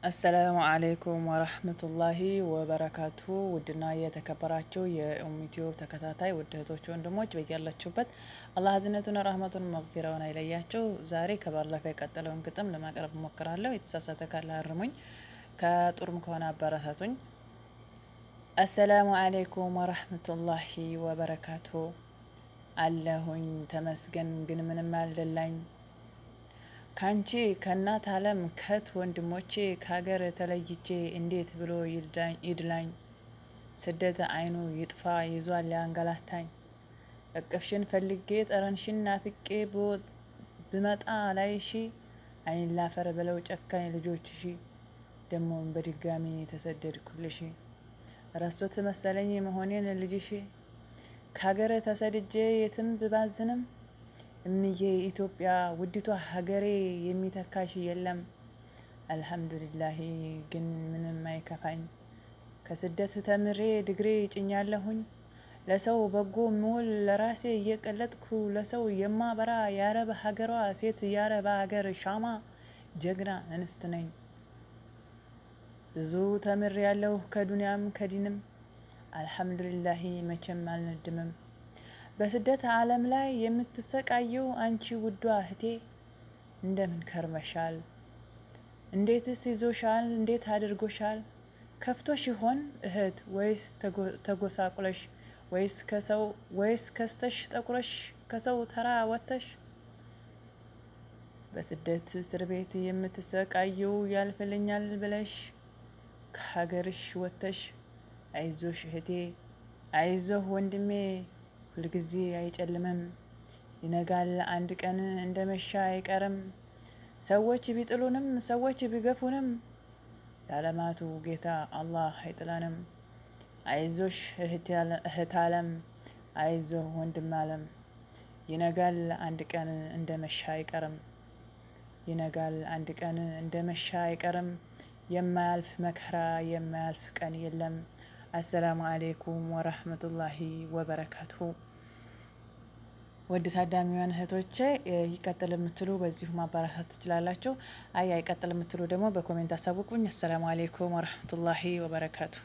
አሰላሙ አለይኩም ወራህመቱላሂ ወበረካቱ። ውድና የተከበራችሁ የኡሚቲዩብ ተከታታይ ውድ እህቶች ወንድሞች በያላችሁበት አላህ እዝነቱን ረህመቱን መግፊራውን አይለያችሁ። ዛሬ ከባለፈው የቀጠለውን ግጥም ለማቅረብ እሞክራለሁ። የተሳሳተ ካለ አርሙኝ፣ ከጥሩም ከሆነ አበረታቱኝ። አሰላሙ አለይኩም ወራህመቱላሂ ወበረካቱ። አለሁኝ ተመስገን ግን ምንም አልደላኝ ካንቺ ከእናት ዓለም ከት ወንድሞቼ ከሀገር ተለይቼ እንዴት ብሎ ይድላኝ። ስደት አይኑ ይጥፋ ይዟል ያንገላታኝ። እቅፍሽን ፈልጌ ጠረንሽን ናፍቄ ብመጣ ላይሺ አይን ላፈር ብለው ጨካኝ ልጆችሺ ደሞም በድጋሚ ተሰደድኩልሽ። ረስቶት መሰለኝ መሆኔን ልጅሽ ከሀገር ተሰድጄ የትም ብባዝንም እምዬ ኢትዮጵያ ውዲቷ ሀገሬ የሚተካሽ የለም። አልሐምዱሊላሂ ግን ምንም አይከፋኝ። ከስደት ተምሬ ድግሬ ጭኛለሁኝ። ለሰው በጎ ምውል ለራሴ እየቀለጥኩ ለሰው የማበራ የአረብ ሀገሯ ሴት የአረብ ሀገር ሻማ ጀግና እንስት ነኝ። ብዙ ተምሬ ያለሁ ከዱንያም ከዲንም አልሐምዱሊላሂ መቼም አልነድምም። በስደት ዓለም ላይ የምትሰቃየው አንቺ ውዷ እህቴ እንደምን ከርመሻል? እንዴትስ ይዞሻል? እንዴት አድርጎሻል? ከፍቶሽ ይሆን እህት ወይስ ተጎሳቁለሽ ወይስ ከስተሽ ጠቁረሽ ከሰው ተራ ወጥተሽ? በስደት እስር ቤት የምትሰቃየው ያልፍልኛል ብለሽ ከሀገርሽ ወጥተሽ አይዞሽ እህቴ አይዞህ ወንድሜ ሁልጊዜ አይጨልምም፣ ይነጋል አንድ ቀን እንደመሻ አይቀርም። ሰዎች ቢጥሉንም ሰዎች ቢገፉንም የዓለማቱ ጌታ አላህ አይጥለንም። አይዞሽ እህት ዓለም አይዞህ ወንድም ዓለም ይነጋል አንድ ቀን እንደመሻ አይቀርም። ይነጋል አንድ ቀን እንደመሻ አይቀርም። የማያልፍ መከራ የማያልፍ ቀን የለም። አሰላሙ አለይኩም ወራህመቱላሂ ወበረካቱሁ። ወድ ታዳሚዋን እህቶቼ ይቀጥል የምትሉ በዚሁ ማበረታታት ትችላላችሁ። አይቀጥል የምትሉ ደግሞ በኮሜንት አሳውቁኝ። አሰላሙ አለይኩም ወራህመቱላሂ ወበረካቱሁ።